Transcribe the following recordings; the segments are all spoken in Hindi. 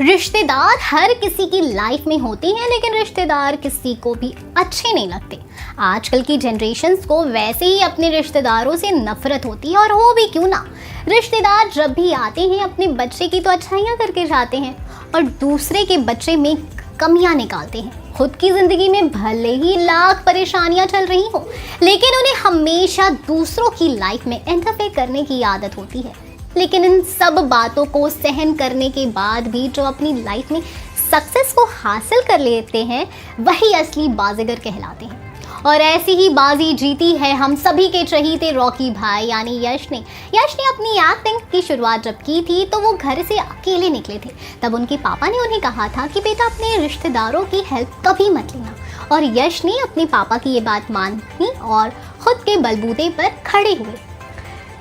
रिश्तेदार हर किसी की लाइफ में होते हैं, लेकिन रिश्तेदार किसी को भी अच्छे नहीं लगते। आजकल की जनरेशन्स को वैसे ही अपने रिश्तेदारों से नफरत होती है, और हो भी क्यों ना। रिश्तेदार जब भी आते हैं अपने बच्चे की तो अच्छाइयाँ करके जाते हैं और दूसरे के बच्चे में कमियाँ निकालते हैं। खुद की ज़िंदगी में भले ही लाख परेशानियाँ चल रही हो, लेकिन उन्हें हमेशा दूसरों की लाइफ में इंटरफेयर करने की आदत होती है। लेकिन इन सब बातों को सहन करने के बाद भी जो अपनी लाइफ में सक्सेस को हासिल कर लेते हैं, वही असली बाजीगर कहलाते हैं। और ऐसी ही बाजी जीती है हम सभी के चहीते रॉकी भाई यानी यश ने। यश ने अपनी एक्टिंग की शुरुआत जब की थी तो वो घर से अकेले निकले थे। तब उनके पापा ने उन्हें कहा था कि बेटा अपने रिश्तेदारों की हेल्प कभी मत लेना, और यश ने अपने पापा की ये बात मानी और खुद के बलबूते पर खड़े हुए।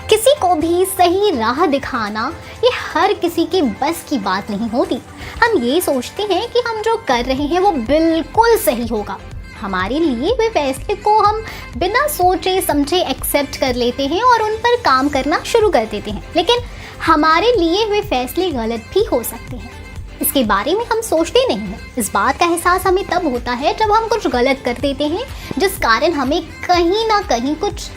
किसी को भी सही राह दिखाना ये हर किसी के बस की बात नहीं होती। हम ये सोचते हैं कि हम जो कर रहे हैं वो बिल्कुल सही होगा। हमारे लिए हुए फैसले को हम बिना सोचे समझे एक्सेप्ट कर लेते हैं और उन पर काम करना शुरू कर देते हैं। लेकिन हमारे लिए हुए फैसले गलत भी हो सकते हैं, इसके बारे में हम सोचते नहीं हैं। इस बात का एहसास हमें तब होता है जब हम कुछ गलत कर देते हैं, जिस कारण हमें कहीं ना कहीं कुछ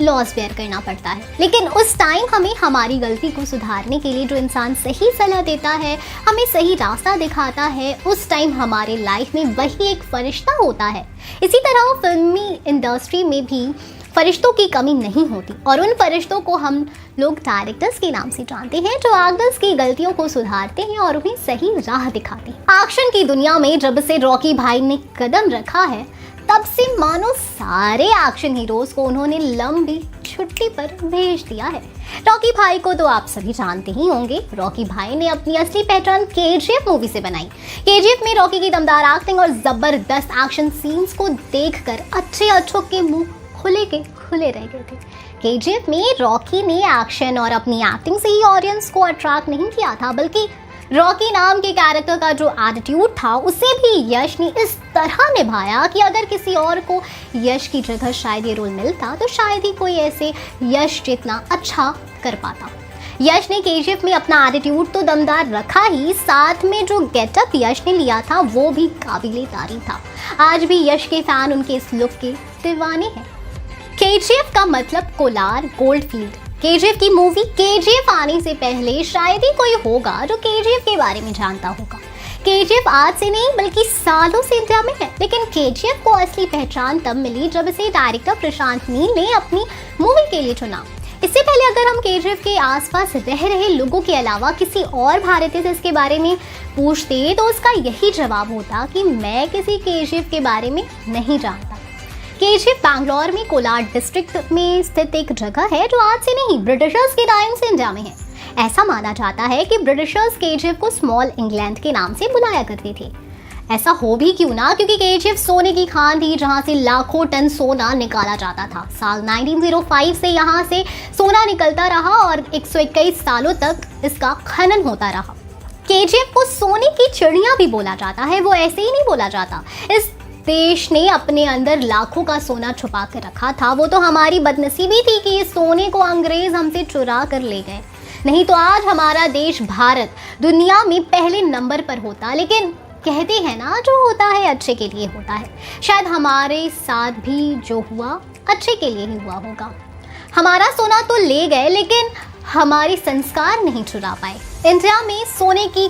लॉस बेयर करना पड़ता है। लेकिन उस टाइम हमें हमारी गलती को सुधारने के लिए जो इंसान सही सलाह देता है, हमें सही रास्ता दिखाता है, उस टाइम हमारे लाइफ में वही एक फरिश्ता होता है। इसी तरह फिल्मी इंडस्ट्री में भी फरिश्तों की कमी नहीं होती, और उन फरिश्तों को हम लोग डायरेक्टर्स के नाम से जानते हैं, जो एक्टर्स की गलतियों को सुधारते हैं और उन्हें सही राह दिखाते हैं। एक्शन की दुनिया में जब से रॉकी भाई ने कदम रखा है, तब से मानो सारे एक्शन हीरोज को उन्होंने लंबी छुट्टी पर भेज दिया है। रॉकी भाई को तो आप सभी जानते ही होंगे। रॉकी भाई ने अपनी असली पहचान केजीएफ मूवी से बनाई। केजीएफ में रॉकी की दमदार एक्टिंग और जबरदस्त एक्शन सीन्स को देखकर अच्छों के मुंह खुले के खुले रह गए थे। केजीएफ में रॉकी ने एक्शन और अपनी एक्टिंग से ही ऑडियंस को अट्रैक्ट नहीं किया था, बल्कि रॉकी नाम के कैरेक्टर का जो एटीट्यूड था उसे भी यश ने इस तरह निभाया कि अगर किसी और को यश की जगह शायद ये रोल मिलता तो शायद ही कोई ऐसे यश जितना अच्छा कर पाता। यश ने केजीएफ में अपना एटीट्यूड तो दमदार रखा ही, साथ में जो गेटअप यश ने लिया था वो भी काबिले तारीफ था। आज भी यश के फैन उनके इस लुक के दीवाने हैं। केजीएफ का मतलब कोलार गोल्डफील्ड। केजीएफ की मूवी केजीएफ आने से पहले शायद ही कोई होगा जो केजीएफ के बारे में जानता होगा। केजीएफ आज से नहीं बल्कि सालों से इंडिया में है, लेकिन केजीएफ को असली पहचान तब मिली जब इसे डायरेक्टर प्रशांत नील ने अपनी मूवी के लिए चुना। इससे पहले अगर हम केजीएफ के आसपास रह रहे लोगों के अलावा किसी और भारतीय से इसके बारे में पूछते तो उसका यही जवाब होता कि मैं किसी केजीएफ के बारे में नहीं जानता। केजीएफ बैंगलोर में कोलार डिस्ट्रिक्ट में स्थित एक जगह है जो आज से नहीं ब्रिटिशर्स के टाइम से इंडिया में है। ऐसा माना जाता है कि ब्रिटिशर्स केजीएफ को स्मॉल इंग्लैंड के नाम से बुलाया करते थे। ऐसा हो भी क्यों ना, क्योंकि केजीएफ सोने की खान थी जहां से लाखों टन सोना निकाला जाता था। साल 1905 से यहां से सोना निकलता रहा और 121 सालों तक इसका खनन होता रहा। केजीएफ को सोने की चिड़िया भी बोला जाता है, वो ऐसे ही नहीं बोला जाता। इस देश ने अपने अंदर लाखों का सोना छुपा कर रखा था। वो तो हमारी बदनसीबी थी कि इस सोने को अंग्रेज हमसे चुरा कर ले गए, नहीं तो आज हमारा देश भारत दुनिया में पहले नंबर पर होता। लेकिन कहते हैं ना, जो होता है अच्छे के लिए होता है। शायद हमारे साथ भी जो हुआ अच्छे के लिए ही हुआ होगा। हमारा सोना तो ले गए, लेकिन हमारे संस्कार नहीं चुरा पाए। इंडिया में सोने की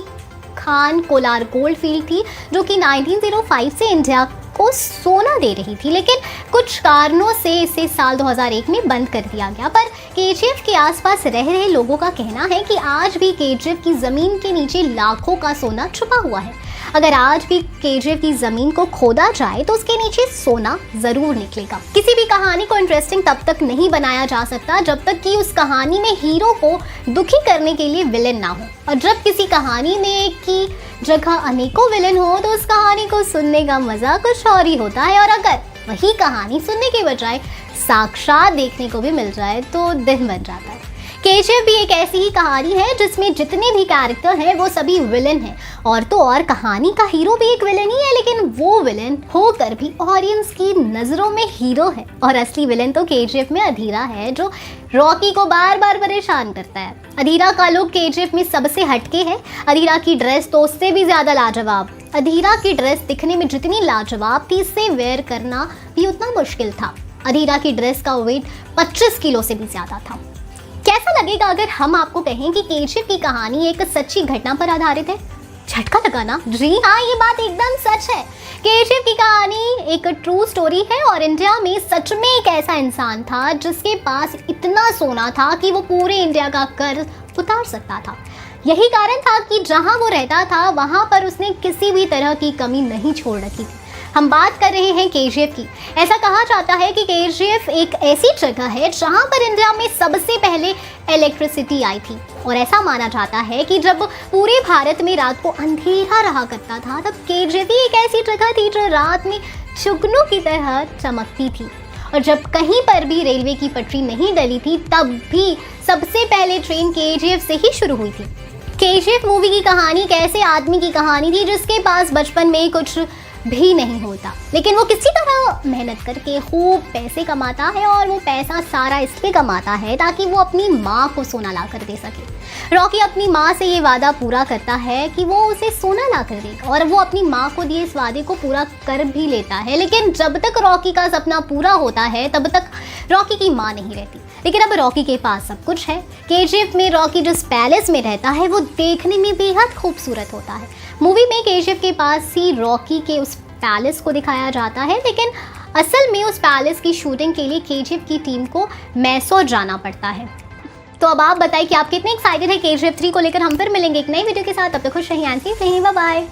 खान कोलार गोल्डफील्ड थी, जो कि 1905 से इंडिया को सोना दे रही थी, लेकिन कुछ कारणों से इसे साल 2001 में बंद कर दिया गया। पर केजीएफ के आसपास रह रहे लोगों का कहना है कि आज भी केजीएफ की ज़मीन के नीचे लाखों का सोना छुपा हुआ है। अगर आज भी केजीएफ की ज़मीन को खोदा जाए तो उसके नीचे सोना ज़रूर निकलेगा। किसी भी कहानी को इंटरेस्टिंग तब तक नहीं बनाया जा सकता जब तक कि उस कहानी में हीरो को दुखी करने के लिए विलेन ना हो, और जब किसी कहानी में एक की जगह अनेकों विलेन हो तो उस कहानी को सुनने का मज़ा कुछ और ही होता है। और अगर वही कहानी सुनने के बजाय साक्षात देखने को भी मिल जाए तो दिन बन जाता है। केजीएफ भी एक ऐसी ही कहानी है जिसमें जितने भी कैरेक्टर हैं वो सभी विलन हैं, और तो और कहानी का हीरो भी एक विलन ही है, लेकिन वो विलन होकर भी ऑडियंस की नज़रों में हीरो है। और असली विलन तो केजीएफ में अधीरा है, जो रॉकी को बार बार परेशान करता है। अधीरा का लुक केजीएफ में सबसे हटके है। अधीरा की ड्रेस तो उससे भी ज़्यादा लाजवाब। अधीरा की ड्रेस दिखने में जितनी लाजवाब थी, इसे वेयर करना भी उतना मुश्किल था। अधीरा की ड्रेस का वेट 25 किलो से भी ज़्यादा था। कैसा लगेगा अगर हम आपको कहें कि केजीएफ की कहानी एक सच्ची घटना पर आधारित है? झटका लगा ना? जी हाँ, ये बात एकदम सच है। केजीएफ की कहानी एक ट्रू स्टोरी है और इंडिया में सच में एक ऐसा इंसान था जिसके पास इतना सोना था कि वो पूरे इंडिया का कर्ज उतार सकता था। यही कारण था कि जहाँ वो रहता था वहाँ पर उसने किसी भी तरह की कमी नहीं छोड़ रखी थी। हम बात कर रहे हैं केजीएफ की। ऐसा कहा जाता है कि केजीएफ एक ऐसी जगह है जहां पर इंडिया में सबसे पहले इलेक्ट्रिसिटी आई थी, और ऐसा माना जाता है कि जब पूरे भारत में रात को अंधेरा रहा करता था, तब केजीएफ ही एक ऐसी जगह थी जो रात में जुगनू की तरह चमकती थी। और जब कहीं पर भी रेलवे की पटरी नहीं डली थी, तब भी सबसे पहले ट्रेन केजीएफ से ही शुरू हुई थी। केजीएफ मूवी की कहानी एक ऐसे आदमी की कहानी थी जिसके पास बचपन में कुछ भी नहीं होता, लेकिन वो किसी तरह मेहनत करके खूब पैसे कमाता है, और वो पैसा सारा इसलिए कमाता है ताकि वो अपनी माँ को सोना ला कर दे सके। रॉकी अपनी माँ से ये वादा पूरा करता है कि वो उसे सोना ला कर देगा, और वो अपनी माँ को दिए इस वादे को पूरा कर भी लेता है। लेकिन जब तक रॉकी का सपना पूरा होता है तब तक रॉकी की माँ नहीं रहती। लेकिन अब रॉकी के पास सब कुछ है। केजीएफ में रॉकी जिस पैलेस में रहता है वो देखने में बेहद खूबसूरत होता है। मूवी में केजीएफ के पास ही रॉकी के उस पैलेस को दिखाया जाता है, लेकिन असल में उस पैलेस की शूटिंग के लिए केजीएफ की टीम को मैसूर जाना पड़ता है। तो अब आप बताइए कि आप कितने एक्साइटेड है केजीएफ 3 को लेकर। हम फिर मिलेंगे एक नई वीडियो के साथ। तब तक खुश रहिए, बाय बाय।